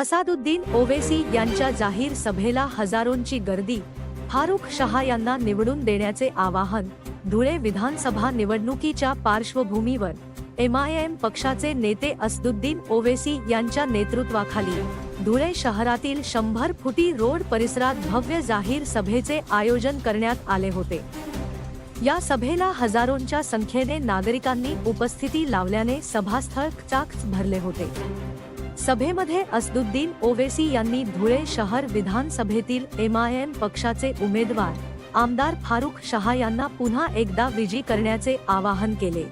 असादुद्दीन ओवैसी यांच्या जाहीर सभेला हजारोंची गर्दी, फारुख शाह यांना निवडून देण्याचे आवाहन। धुळे विधानसभा निवडणुकीच्या पार्श्वभूमीवर एमआयएम पक्षाचे नेते असदुद्दीन ओवैसी यांच्या नेतृत्वाखाली धुळे शहरातील 100 फुटी रोड परिसरात भव्य जाहीर सभेचे आयोजन करण्यात आले होते। या सभेला हजारोंच्या संख्येने नागरिकांनी उपस्थिती लावल्याने सभास्थळ चाकच भरले होते। सभेमध्ये असदुद्दीन ओवैसी यांनी धुळे शहर विधानसभेतील एमआयएम पक्षाचे उमेदवार आमदार फारुख शाह यांना पुन्हा एकदा विजयी करण्याचे आवाहन केले।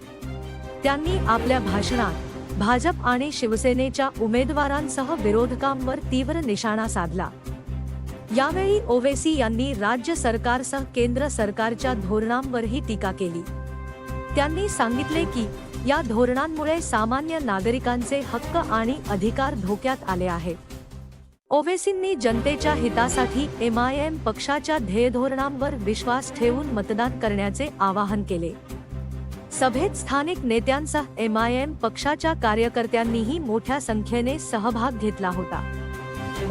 त्यांनी आपल्या भाषणात भाजप आणि शिवसेनेच्या उमेदवारांसह विरोधकांवर तीव्र निशाणा साधला। यावेळी ओवैसी यांनी राज्य सरकारसह केंद्र सरकारच्या धोरणांवरही टीका केली। त्यांनी सांगितले की या धोरणांमुळे सामान्य नागरिकांचे हक्क आणि अधिकार धोक्यात आले आहेत। ओवैसींनी जनतेच्या हितासाठी एमआयएम पक्षाच्या ध्येयधोरणांवर विश्वास ठेवून मतदान करण्याचे आवाहन केले। सभेत स्थानिक नेत्यांसह एमआयएम पक्षाच्या कार्यकर्त्यांनीही मोठ्या संख्येने सहभाग घेतला होता।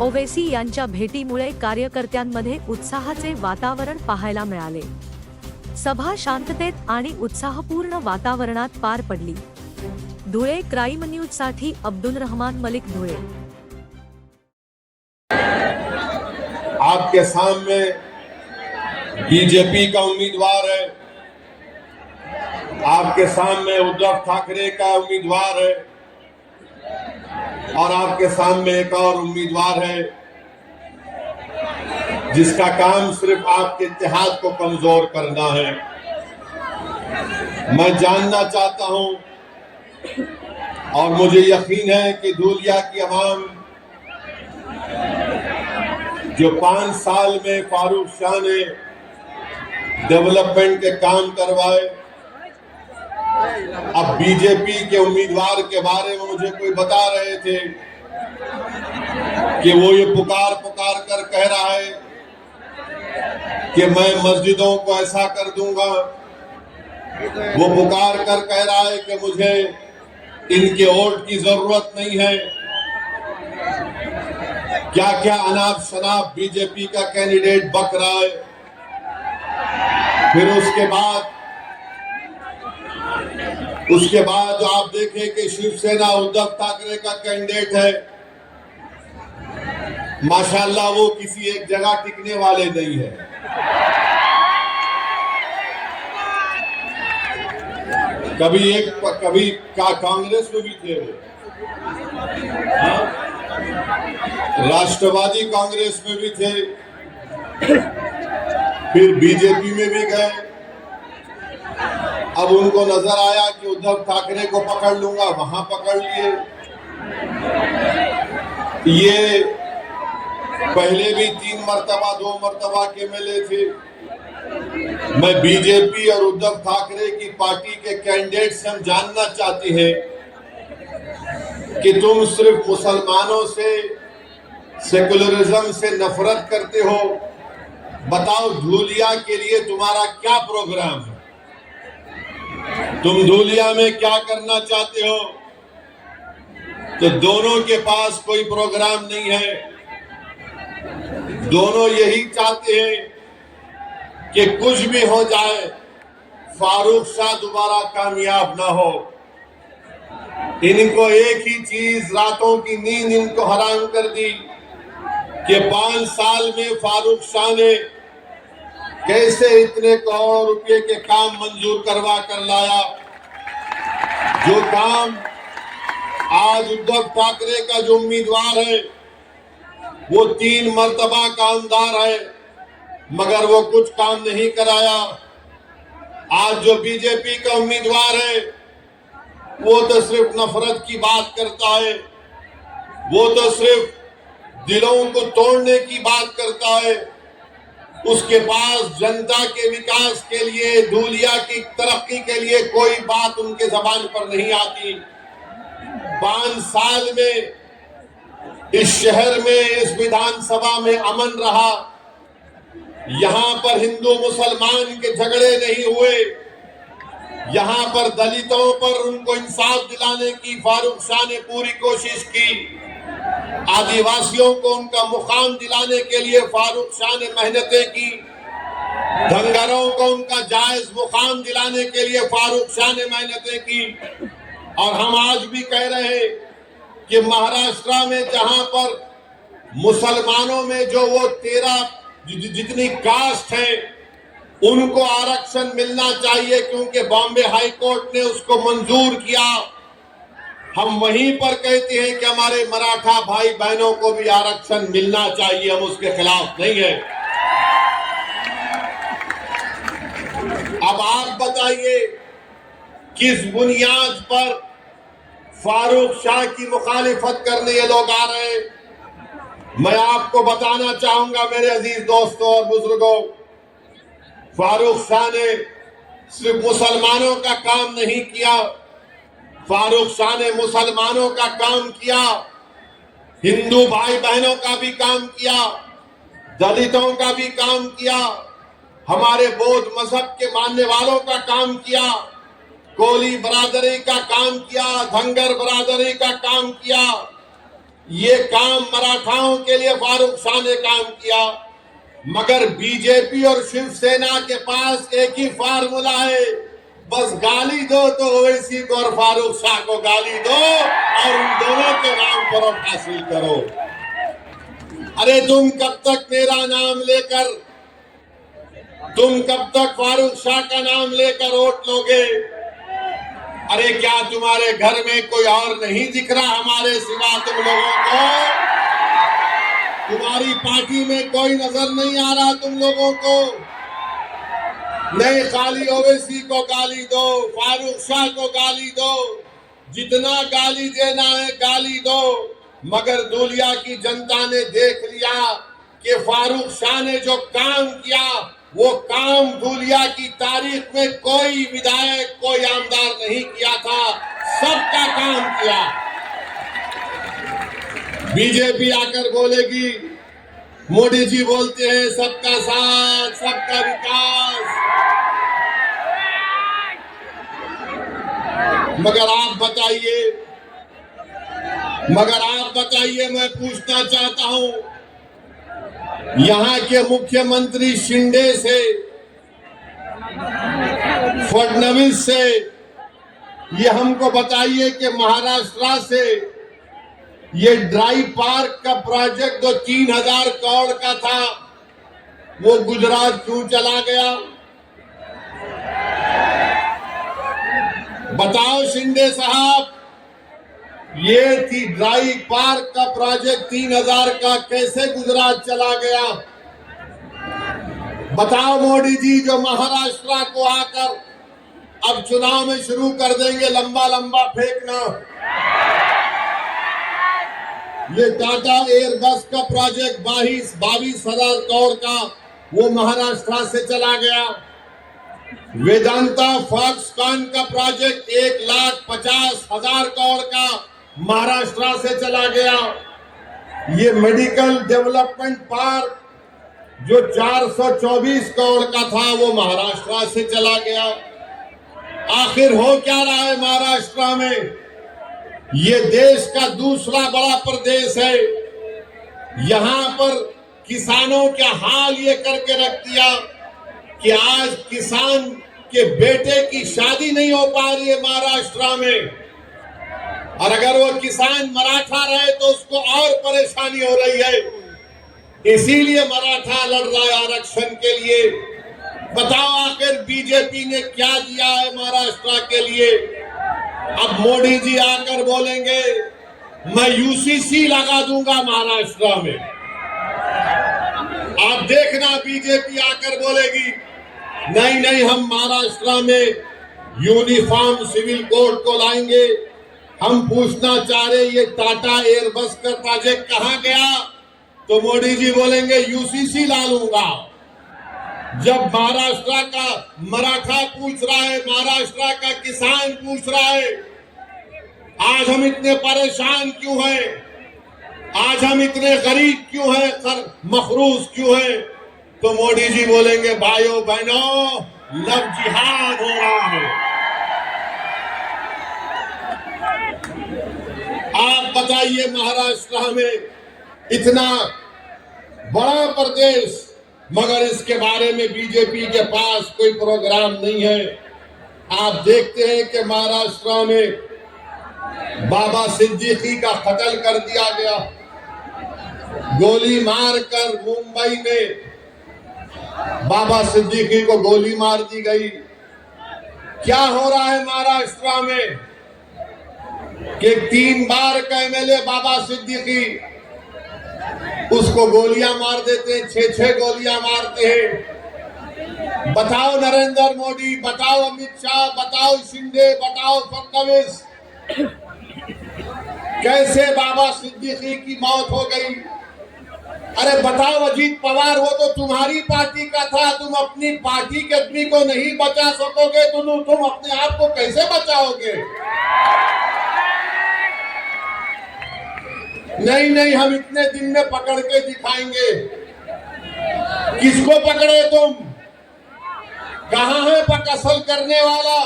ओवैसी यांच्या भेटीमुळे कार्यकर्त्यांमध्ये उत्साहाचे वातावरण पाहायला मिळाले। सभा शांततेत आणि उत्साहपूर्ण वातावरणात पार पडली। धुळे क्राईम न्यूज साठी अब्दुल रहमान मलिक, धुळे। आपके सामने बीजेपी का उम्मीदवार है, आपके सामने उद्धव ठाकरे का उम्मीदवार है और आपके सामने एक और उम्मीदवार है जिसका काम सिर्फ आपके इत्तेहाद को कमजोर करना है। मैं जानना चाहता हूं और मुझे यकीन है कि धूलिया की आवाम जो 5 साल में फारूक शाह ने डेवलपमेंट के काम करवाए, अब बीजेपी के उम्मीदवार के बारे में मुझे कोई बता रहे थे कि वो ये पुकार कर कह रहा है कि मैं मस्जिदों को ऐसा कर दूंगा, वो पुकार कर कह रहा है कि मुझे इनके वोट की जरूरत नहीं है। क्या क्या अनाप शनाप बीजेपी का कैंडिडेट बक रहा है। फिर उसके बाद जो आप देखें कि शिवसेना उद्धव ठाकरे का कैंडिडेट है, माशाल्लाह वो किसी एक जगह टिकने वाले नहीं है। कभी कांग्रेस में भी थे वो, राष्ट्रवादी कांग्रेस में भी थे, फिर बीजेपी में भी गए। अब उनको नजर आया कि उद्धव ठाकरे को पकड़ लूंगा, वहां पकड़ लिए। ये पहले भी 3 मर्तबा 2 मर्तबा के एमएलए थे। मैं बीजेपी और उद्धव ठाकरे की पार्टी के कैंडिडेट से हम जानना चाहते हैं कि तुम सिर्फ मुसलमानों से, सेकुलरिज्म से नफरत करते हो। बताओ धूलिया के लिए तुम्हारा क्या प्रोग्राम है? तुम धूलिया में क्या करना चाहते हो? तो दोनों के पास कोई प्रोग्राम नहीं है। दोनों यही चाहते हैं कि कुछ भी हो जाए, फारूक शाह दोबारा कामयाब ना हो। इनको एक ही चीज, रातों की नींद इनको हराम कर दी कि 5 साल में फारूक शाह ने कैसे इतने करोड़ रुपए के काम मंजूर करवा कर लाया। जो काम आज उद्धव ठाकरे का जो उम्मीदवार है वो 3 मर्तबा का आमदार है, मगर वो कुछ काम नहीं कराया। आज जो बीजेपी का उम्मीदवार है वो तो सिर्फ नफरत की बात करता है, वो तो सिर्फ दिलों को तोड़ने की बात करता है। उसके पास जनता के विकास के लिए, धूलिया की तरक्की के लिए कोई बात उनके जबान पर नहीं आती। 5 साल में इस शहर में, इस विधानसभा में अमन रहा। यहां पर हिंदू मुसलमान के झगड़े नहीं हुए। यहां पर दलितों पर उनको इंसाफ दिलाने की फारूक शाह ने पूरी कोशिश की। आदिवासियों को उनका मुकाम दिलाने के लिए फारूक शाह ने मेहनतें की। धनगरों को उनका जायज मुकाम दिलाने के लिए फारूक शाह ने मेहनतें की। और हम आज भी कह रहे हैं कि महाराष्ट्र में जहां पर मुसलमानों में जो वो 13 जितनी कास्ट है उनको आरक्षण मिलना चाहिए, क्योंकि बॉम्बे हाई कोर्ट ने उसको मंजूर किया। हम वहीं पर कहते हैं कि हमारे मराठा भाई बहनों को भी आरक्षण मिलना चाहिए, हम उसके खिलाफ नहीं है। अब आप बताइए किस बुनियाद पर फारूक शाह की मुखालिफत करने ये लोग आ रहे हैं। मैं आपको बताना चाहूंगा मेरे अजीज दोस्तों और बुजुर्गों, फारूक शाह ने सिर्फ मुसलमानों का काम नहीं किया, फारूक शाह ने मुसलमानों का काम किया, हिंदू भाई बहनों का भी काम किया, दलितों का भी काम किया, हमारे बौद्ध मजहब के मानने वालों का काम किया, कोली बरादरी का काम किया, धंगर बरादरी का काम किया। ये काम मराठाओं के लिए फारूक शाह ने काम किया। मगर बीजेपी और शिवसेना के पास एक ही फार्मूला है, बस गाली दो तो ओवैसी को और फारूक शाह को गाली दो और उन दोनों के नाम पर वोट हासिल करो। अरे तुम कब तक मेरा नाम लेकर, तुम कब तक फारूक शाह का नाम लेकर वोट लोगे? अरे क्या तुम्हारे घर में कोई और नहीं दिख रहा हमारे सिवा तुम लोगों को? तुम्हारी पार्टी में कोई नजर नहीं आ रहा तुम लोगों को? नहीं, खाली ओवैसी को गाली दो, फारूक शाह को गाली दो, जितना गाली देना है गाली दो। मगर धूलिया की जनता ने देख लिया कि फारूक शाह ने जो काम किया वो काम धूलिया की तारीख में कोई विधायक, कोई आमदार नहीं किया था, सबका काम किया। बीजेपी आकर बोलेगी, मोदी जी बोलते हैं सबका साथ सबका विकास, मगर आप बताइए, मैं पूछना चाहता हूं यहां के मुख्यमंत्री शिंदे से, फडणवीस से, ये हमको बताइए कि महाराष्ट्र से ये ड्राई पार्क का प्रोजेक्ट जो 3000 करोड़ का था वो गुजरात क्यों चला गया? बताओ शिंदे साहब, ये थी ड्राई पार्क का प्रोजेक्ट 3000 का कैसे गुजरात चला गया? बताओ मोदी जी, जो महाराष्ट्र को आकर अब चुनाव में शुरू कर देंगे लंबा लंबा फेंकना। ये टाटा एयरबस का प्रोजेक्ट 22,000 करोड़ का वो महाराष्ट्र से चला गया। वेदांता फॉक्सकॉन का प्रोजेक्ट 1,50,000 करोड़ का महाराष्ट्र से चला गया। ये मेडिकल डेवलपमेंट पार्क जो 424 करोड़ का था वो महाराष्ट्र से चला गया। आखिर हो क्या रहा है महाराष्ट्र में? ये देश का दूसरा बड़ा प्रदेश है, यहां पर किसानों का हाल ये करके रख दिया कि आज किसान के बेटे की शादी नहीं हो पा रही है महाराष्ट्र में, और अगर वो किसान मराठा रहे तो उसको और परेशानी हो रही है। इसीलिए मराठा लड़ रहा है आरक्षण के लिए। बताओ आखिर बीजेपी ने क्या दिया है महाराष्ट्र के लिए? अब मोदी जी आकर बोलेंगे मैं यूसीसी लगा दूंगा महाराष्ट्र में। आप देखना बीजेपी आकर बोलेगी नहीं नहीं, हम महाराष्ट्र में यूनिफॉर्म सिविल कोड को लाएंगे। हम पूछना चाह रहे ये टाटा एयरबस का प्रोजेक्ट कहां गया? तो मोदी जी बोलेंगे यूसीसी ला लूंगा। जब महाराष्ट्र का मराठा पूछ रहा है, महाराष्ट्र का किसान पूछ रहा है आज हम इतने परेशान क्यों हैं, आज हम इतने गरीब क्यों हैं, मखरूज क्यों हैं, तो मोदी जी बोलेंगे भाइयों बहनों लव जिहाद हो रहा है। आप बताइए, महाराष्ट्र में इतना बड़ा प्रदेश, मगर इसके बारे में बीजेपी के पास कोई प्रोग्राम नहीं है। आप देखते हैं कि महाराष्ट्र में बाबा सिद्दीकी का कत्ल कर दिया गया, गोली मारकर मुंबई में बाबा सिद्दीकी को गोली मार दी गई। क्या हो रहा है महाराष्ट्र में कि 3 बार का एमएलए बाबा सिद्दीकी, उसको गोलियां मार देते हैं, 6-6 गोलियां मारते हैं। बताओ नरेंद्र मोदी, बताओ अमित शाह, बताओ शिंदे, बताओ फडणवीस, कैसे बाबा सिद्दीकी की मौत हो गई? अरे बताओ अजीत पवार, वो तो तुम्हारी पार्टी का था, तुम अपनी पार्टी के आदमी को नहीं बचा सकोगे तो तुम अपने आप को कैसे बचाओगे? नहीं, हम इतने दिन में पकड़ के दिखाएंगे। किसको पकड़े तुम? कहां है असल करने वाला?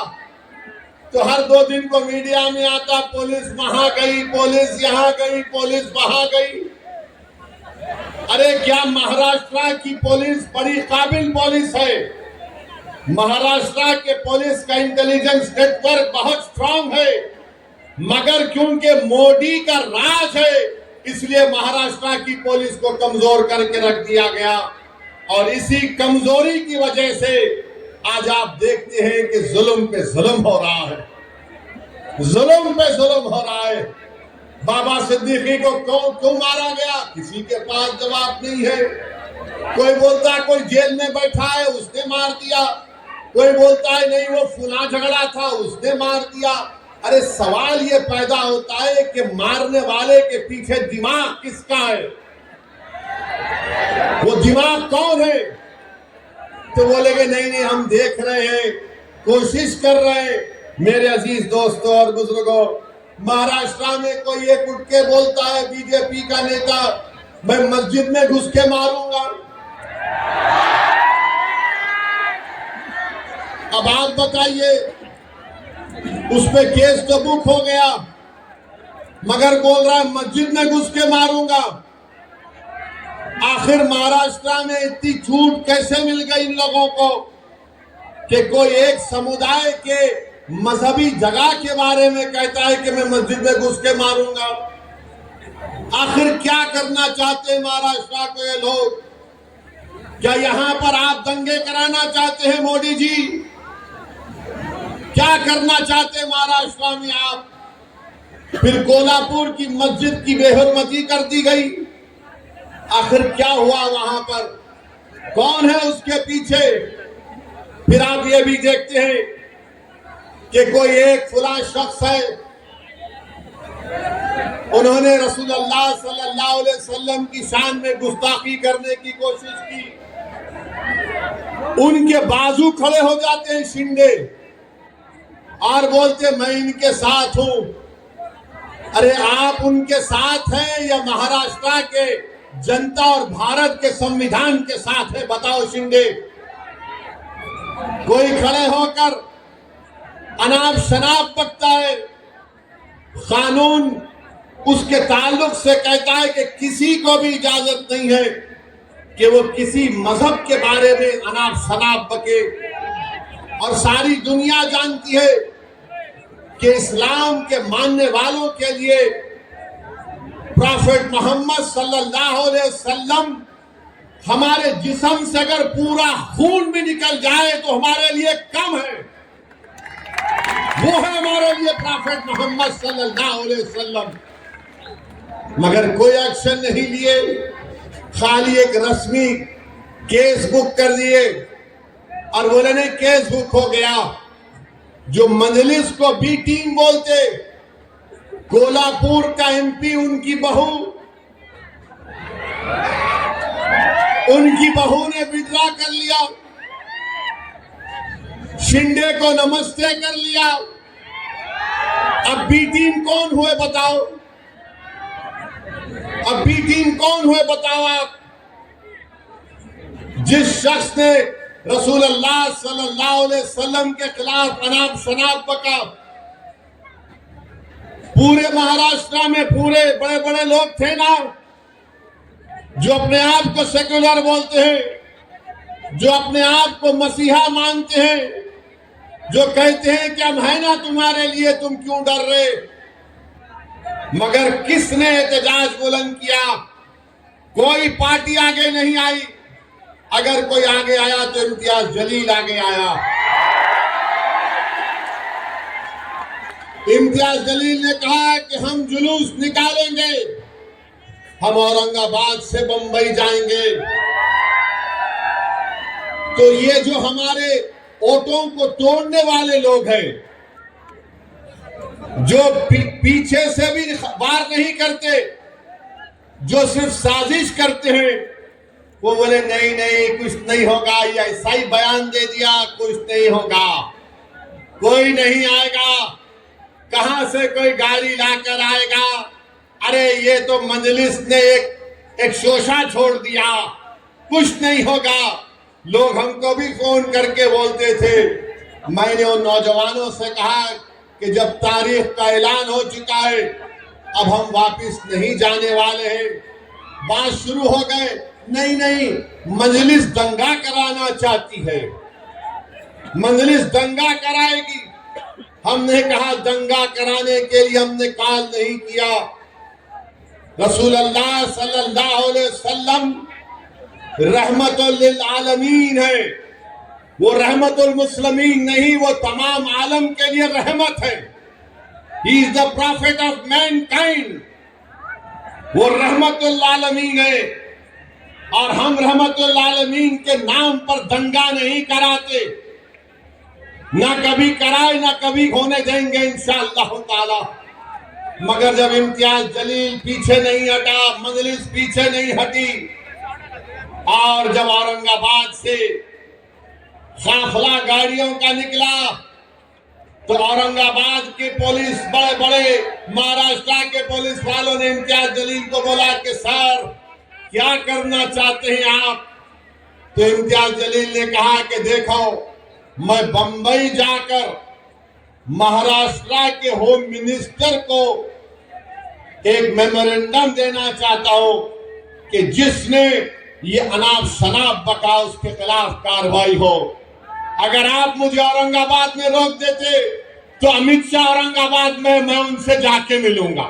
तो हर 2 दिन को मीडिया में आता, पुलिस वहां गई, पुलिस यहां गई, पुलिस वहां गई। अरे क्या महाराष्ट्र की पुलिस बड़ी काबिल पुलिस है? महाराष्ट्र के पुलिस का इंटेलिजेंस नेटवर्क बहुत स्ट्रांग है, मगर क्योंकि मोदी का राज है इसलिए महाराष्ट्र की पुलिस को कमजोर करके रख दिया गया। और इसी कमजोरी की वजह से आज आप देखते हैं कि जुल्म पे जुल्म हो रहा है, जुल्म पे जुल्म हो रहा है। बाबा सिद्दीकी को क्यों मारा गया? किसी के पास जवाब नहीं है। कोई बोलता है कोई जेल में बैठा है उसने मार दिया, कोई बोलता है नहीं वो फुला झगड़ा था उसने मार दिया। अरे सवाल ये पैदा होता है कि मारने वाले के पीछे दिमाग किसका है? वो दिमाग कौन है? तो बोलेंगे नहीं हम देख रहे हैं, कोशिश कर रहे हैं। मेरे अजीज दोस्तों और बुजुर्गों, महाराष्ट्र में कोई एक उठ के बोलता है, बीजेपी का नेता, मैं मस्जिद में घुस के मारूंगा। अब आप बताइए, उस पे केस तो बुक हो गया, मगर बोल रहा है मस्जिद में घुस के मारूंगा। आखिर महाराष्ट्र में इतनी छूट कैसे मिल गई इन लोगों को कि कोई एक समुदाय के मजहबी जगह के बारे में कहता है कि मैं मस्जिद में घुस के मारूंगा? आखिर क्या करना चाहते हैं महाराष्ट्र को ये लोग? क्या यहां पर आप दंगे कराना चाहते हैं मोदी जी? क्या करना चाहते हैं महाराष्ट्र में आप? फिर कोल्हापुर की मस्जिद की बेहरमती कर दी गई। आखिर क्या हुआ वहां पर? कौन है उसके पीछे? फिर आप ये भी देखते हैं कि कोई एक फुला शख्स है, उन्होंने रसूलुल्लाह सल्लल्लाहु अलैहि वसल्लम की शान में गुस्ताखी करने की कोशिश की। उनके बाजू खड़े हो जाते हैं शिंदे और बोलते मैं इनके साथ हूं। अरे आप उनके साथ हैं या महाराष्ट्र के जनता और भारत के संविधान के साथ है? बताओ शिंदे। कोई खड़े होकर अनाप शनाप बकता है, कानून उसके ताल्लुक से कहता है कि किसी को भी इजाजत नहीं है कि वो किसी मजहब के बारे में अनाप शनाप बके। और सारी दुनिया जानती है कि इस्लाम के मानने वालों के लिए प्रॉफेट मोहम्मद सल्लल्लाहु अलैहि वसल्लम हमारे जिस्म से अगर पूरा खून भी निकल जाए तो हमारे लिए कम है। वो है हमारे लिए प्रॉफेट मोहम्मद सल्लल्लाहु अलैहि वसल्लम। मगर कोई एक्शन नहीं लिए, खाली एक रस्मी केस बुक कर दिए और बोले नहीं केस बुक हो गया। जो मजलिस को बी टीम बोलते, कोल्हापुर का एमपी उनकी बहू ने विड्रॉ कर लिया, शिंदे को नमस्ते कर लिया। अब बी टीम कौन हुए बताओ? अब बी टीम कौन हुए बताओ आप? जिस शख्स ने रसूलुल्लाह सल्लल्लाहु अलैहि वसल्लम के खिलाफ अनाप शनाप बका, पूरे महाराष्ट्र में पूरे बड़े बड़े लोग थे ना, जो अपने आप को सेक्युलर बोलते हैं, जो अपने आप को मसीहा मानते हैं, जो कहते हैं कि हम है ना तुम्हारे लिए, तुम क्यों डर रहे। मगर किसने एहतजाज बुलंद किया? कोई पार्टी आगे नहीं आई। अगर कोई आगे आया तो इम्तियाज जलील आगे आया। इम्तियाज जलील ने कहा कि हम जुलूस निकालेंगे, हम औरंगाबाद से बंबई जाएंगे। तो ये जो हमारे वोटों को तोड़ने वाले लोग हैं, जो पीछे से भी वार नहीं करते, जो सिर्फ साजिश करते हैं, वो बोले नहीं नहीं कुछ नहीं होगा, ये ऐसा ही बयान दे दिया, कुछ नहीं होगा, कोई नहीं आएगा, कहां से कोई गाड़ी लाकर आएगा, अरे ये तो मजलिस ने एक शोशा छोड़ दिया, कुछ नहीं होगा। लोग हमको भी फोन करके बोलते थे। मैंने उन नौजवानों से कहा कि जब तारीख का ऐलान हो चुका है, अब हम वापस नहीं जाने वाले हैं। बात शुरू हो गए, नहीं नहीं मजलिस दंगा कराना चाहती है, मजलिस दंगा कराएगी। हमने कहा दंगा कराने के लिए हमने कॉल नहीं किया। रसूलुल्लाह सल्लल्लाहु अलैहि वसल्लम रहमतुल लिल आलमीन है, वो रहमतुल मुस्लिमीन नहीं, वो तमाम आलम के लिए रहमत है। He is the profit of Mankind, वो रहमतुल आलमीन है। और हम रहमतुल आलमीन के नाम पर दंगा नहीं कराते, ना कभी कराए ना कभी होने देंगे इंशाअल्लाह ताला। मगर जब इम्तियाज जलील पीछे नहीं हटा, मजलिस पीछे नहीं हटी, और जब औरंगाबाद से काफिला गाड़ियों का निकला, तो औरंगाबाद के पुलिस, बड़े बड़े महाराष्ट्र के पुलिस वालों ने इम्तियाज जलील को बोला कि सर क्या करना चाहते हैं आप। तो इम्तियाज जलील ने कहा कि देखो, मैं बंबई जाकर महाराष्ट्र के होम मिनिस्टर को एक मेमोरेंडम देना चाहता हूं कि जिसने ये अनाप शनाप बका उसके खिलाफ कार्रवाई हो। अगर आप मुझे औरंगाबाद में रोक देते तो अमित शाह औरंगाबाद में, मैं उनसे जाके मिलूंगा।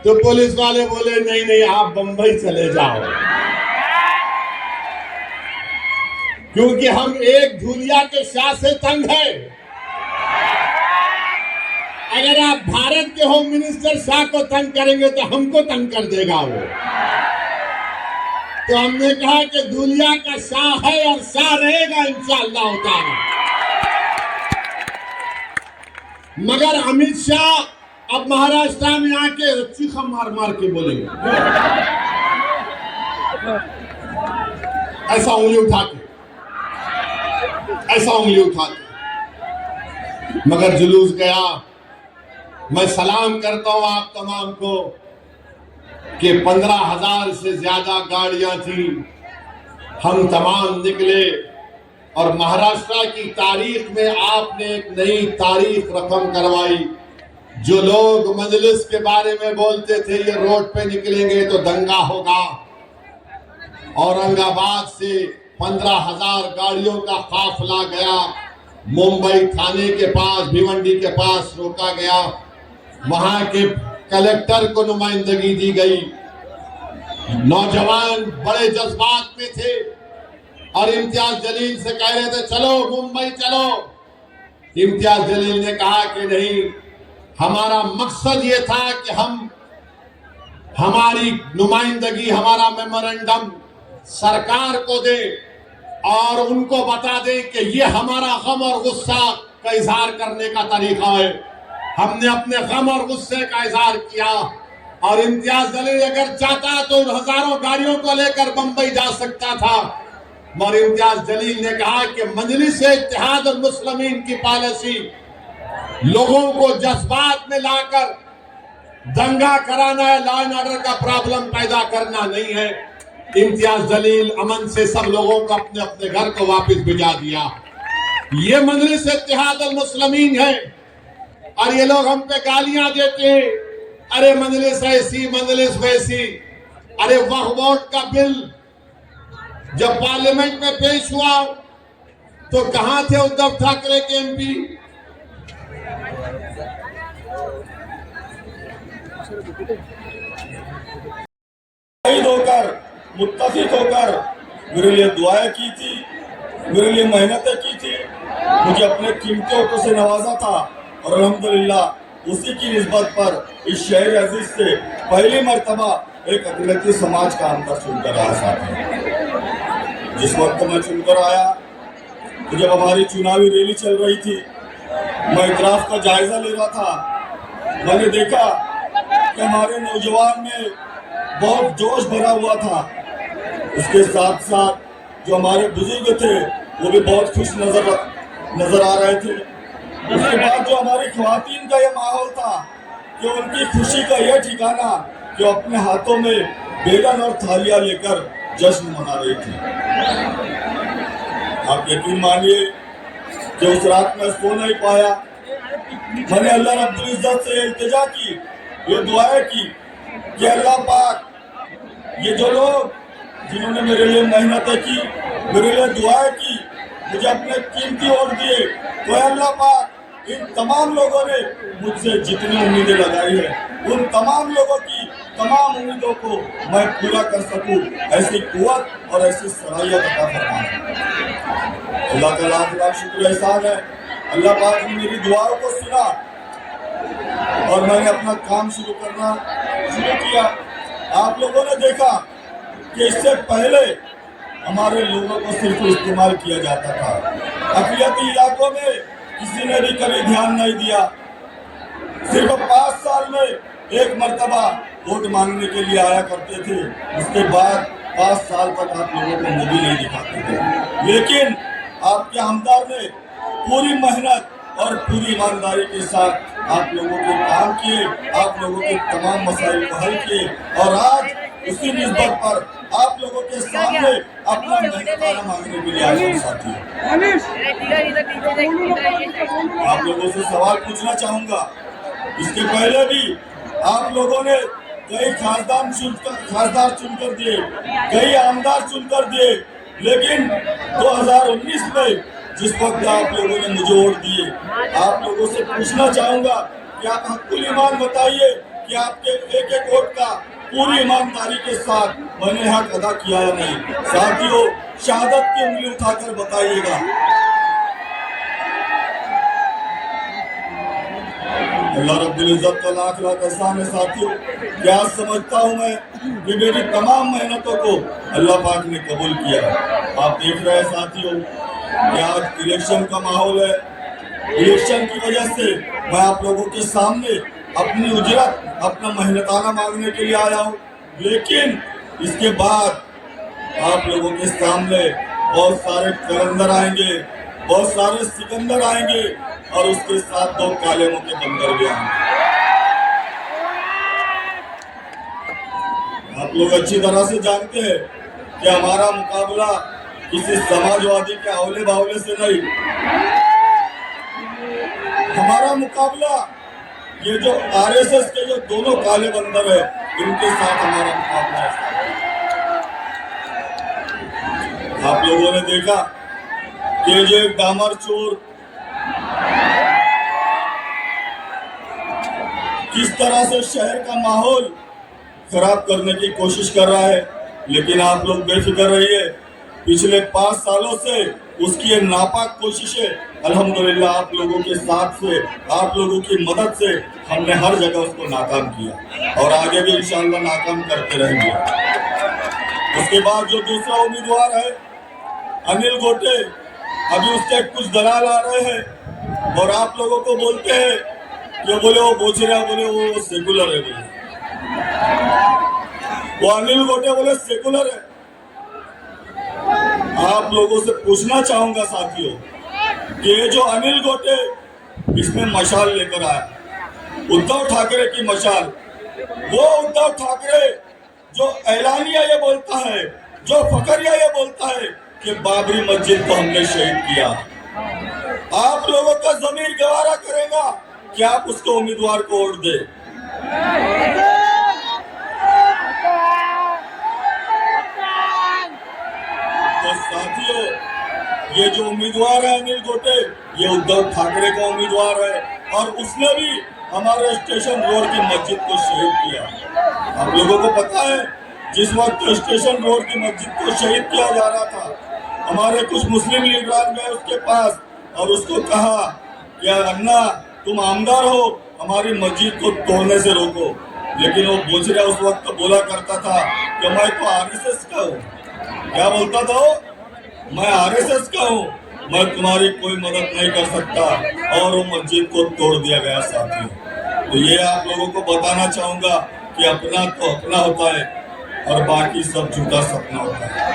तो पुलिस वाले बोले नहीं नहीं आप बंबई चले जाओ, क्योंकि हम एक धूलिया के शाह से तंग है। अगर आप भारत के होम मिनिस्टर शाह को तंग करेंगे तो हमको तंग कर देगा वो। तो हमने कहा कि दुनिया का शाह है और शाह रहेगा इंशाअल्लाह ताला। मगर अमित शाह अब महाराष्ट्र में आके चीखा मार मार के बोलेंगे, ऐसा उंगली उठा के, ऐसा उंगली उठा के। मगर जुलूस गया। मैं सलाम करता हूं आप तमाम को कि 15,000 से ज्यादा गाड़ियां थी, हम तमाम निकले और महाराष्ट्र की तारीख में आपने एक नई तारीख रकम करवाई। जो लोग मजलिस के बारे में बोलते थे ये रोड पे निकलेंगे तो दंगा होगा, औरंगाबाद से 15,000 गाड़ियों का काफिला गया, मुंबई थाने के पास, भिवंडी के पास रोका गया, वहां के कलेक्टर को नुमाइंदगी दी गई। नौजवान बड़े जज्बात में थे और इम्तियाज जलील से कह रहे थे चलो मुंबई चलो। इम्तियाज जलील ने कहा कि नहीं, हमारा मकसद ये था कि हम हमारी नुमाइंदगी, हमारा मेमोरेंडम सरकार को दे और उनको बता दें कि ये हमारा गम और गुस्सा का इजहार करने का तरीका है। हमने अपने गम और गुस्से का इजहार किया और इम्तियाज जलील अगर चाहता तो हजारों गाड़ियों को लेकर बंबई जा सकता था। और इम्तियाज जलील ने कहा कि मजलिस इत्तेहाद और मुस्लिमीन की पॉलिसी लोगों को जज्बात में लाकर दंगा कराना है, लॉ एंड ऑर्डर का प्रॉब्लम पैदा करना नहीं है। इम्तियाज जलील अमन से सब लोगों को अपने अपने घर को वापस भिजा दिया। ये मजलिस इत्तेहाद अल मुस्लिमीन है और ये लोग हम पे गालियां देते हैं, अरे मजलिस ऐसी मजलिस वैसी। अरे वक्फ बोर्ड का बिल जब पार्लियामेंट में पेश हुआ तो कहां थे उद्धव ठाकरे के एमपी? शहीद होकर मुत्तफिक होकर मेरे लिए दुआएं की थी, मेरे लिए मेहनतें की थी, मुझे अपने कीमती औक़ों से नवाजा था और अल्हम्दुलिल्लाह उसी की निस्बत पर इस शहर अजीज से पहली मर्तबा एक अक़लियती समाज का आमदार चुनकर आया। साथ जिस वक्त मैं चुनकर आया तो जब हमारी चुनावी रैली चल रही थी, मैं इतराफ का जायजा ले रहा था, मैंने देखा कि हमारे नौजवान में बहुत जोश भरा हुआ था। उसके साथ साथ जो हमारे बुजुर्ग थे वो भी बहुत खुश नजर आ रहे थे। उसके बाद जो हमारी ख्वातीन का ये माहौल था कि उनकी खुशी का यह ठिकाना कि वो अपने हाथों में बेलन और थालियां लेकर जश्न मना रही थी। आप यकीन मानिए कि उस रात में सो नहीं पाया। मैंने अल्लाह रब्बुल इज्जत से इल्तिजा की, ये दुआएं की कि अल्लाह पाक ये जो लोग जिन्होंने मेरे लिए मेहनतें की, मेरे लिए दुआएं की, मुझे अपने कीमती वोट दिए, तो अल्लाह पाक इन तमाम लोगों ने मुझसे जितनी उम्मीदें लगाई है उन तमाम लोगों की तमाम उम्मीदों को मैं पूरा कर सकूं, ऐसी कुव्वत और ऐसी सलाहियत अता फरमाए। अल्लाह का लाख लाख शुक्र एहसान है, अल्लाह पाक ने मेरी दुआओं को सुना और मैंने अपना काम शुरू किया। आप लोगों ने देखा कि इससे पहले हमारे लोगों को सिर्फ इस्तेमाल किया जाता था। अक़लियती इलाकों में किसी ने भी कभी ध्यान नहीं दिया। सिर्फ 5 साल में एक मर्तबा वोट मांगने के लिए आया करते थे, उसके बाद 5 साल तक आप लोगों को मुंह भी नहीं दिखाते थे। लेकिन आपके हमदार ने पूरी मेहनत और पूरी ईमानदारी के साथ आप लोगों के काम किए, आप लोगों के तमाम मसाइल को हल किए और आज उसी निस्बत पर आप लोगों के सामने अपना मेहनताना मांगने के लिए आए साथी। आप लोगों से सवाल पूछना चाहूंगा, इसके पहले भी आप लोगों ने कई खासदार चुनकर दिए, कई आमदार चुनकर दिए, लेकिन 2019 में जिस वक्त आप लोगों ने मुझे वोट दिए, आप लोगों से पूछना चाहूंगा कि आप हक़्क़ुल ईमान बताइए कि आपके एक एक वोट का पूरी ईमानदारी के साथ मैंने हक अदा किया या नहीं। साथियों, शहादत की उंगली उठाकर बताइएगा। अल्लाह रब्बुल इज्जत का लाख लाख एहसान है। साथियों, क्या समझता हूँ मैं कि मेरी तमाम मेहनतों को अल्लाह पाक ने कबूल किया। आप देख रहे हैं साथियों कि आज इलेक्शन का माहौल है। इलेक्शन की वजह से मैं आप लोगों के सामने अपनी उजरत, अपना मेहनताना मांगने के लिए आया हूँ, लेकिन इसके बाद आप लोगों के सामने बहुत सारे कलंदर आएंगे, बहुत सारे सिकंदर आएंगे और उसके साथ 2 काले मुंह के बंदर भी आएंगे। आप लोग अच्छी तरह से जानते हैं कि हमारा मुकाबला किसी समाजवादी के हौले बावले से नहीं, हमारा मुकाबला ये जो आरएसएस के जो दोनों काले बंदर है इनके साथ हमारा मुकाबला है। आप लोगों ने देखा कि जो एक डामर चोर किस तरह से शहर का माहौल खराब करने की कोशिश कर रहा है, लेकिन आप लोग बेफिक्र रहिए, पिछले 5 सालों से उसकी ये नापाक कोशिशें अल्हम्दुलिल्लाह आप लोगों के साथ से, आप लोगों की मदद से हमने हर जगह उसको नाकाम किया और आगे भी इंशाअल्लाह नाकाम करते रहेंगे। उसके बाद जो दूसरा उम्मीदवार है अनिल गोटे, अभी उसके कुछ दलाल आ रहे हैं और आप लोगों को बोलते हैं कि बोले वो बोचरा, बोले वो सेकुलर है, बोले वो अनिल गोटे बोले सेकुलर है। आप लोगों से पूछना चाहूंगा साथियों कि ये जो अनिल गोटे इसमें मशाल लेकर आया, उद्धव ठाकरे की मशाल, वो उद्धव ठाकरे जो ऐलानिया ये बोलता है, जो फकरिया ये बोलता है कि बाबरी मस्जिद को हमने शहीद किया, आप लोगों का जमीर गवारा करेगा कि आप उसको उम्मीदवार को वोट दे। तो साथियों, ये जो उम्मीदवार है अनिल गोटे, ये उद्धव ठाकरे का उम्मीदवार है और उसने भी हमारे स्टेशन रोड की मस्जिद को शहीद किया। आप लोगों को पता है, जिस वक्त स्टेशन रोड की मस्जिद को शहीद किया जा रहा था, हमारे कुछ मुस्लिम लीडरान गए उसके पास और उसको कहा कि अन्ना तुम आमदार हो, हमारी मस्जिद को तोड़ने से रोको। लेकिन वो बोचरा उस वक्त बोला करता था कि मैं तो आरएसएस का हूँ। क्या बोलता था वो? मैं आरएसएस का हूँ, मैं तुम्हारी कोई मदद नहीं कर सकता। और वो मस्जिद को तोड़ दिया गया साथियों। तो ये आप लोगों को बताना चाहूंगा कि अपना तो अपना होता है और बाकी सब झूठा सपना होता है।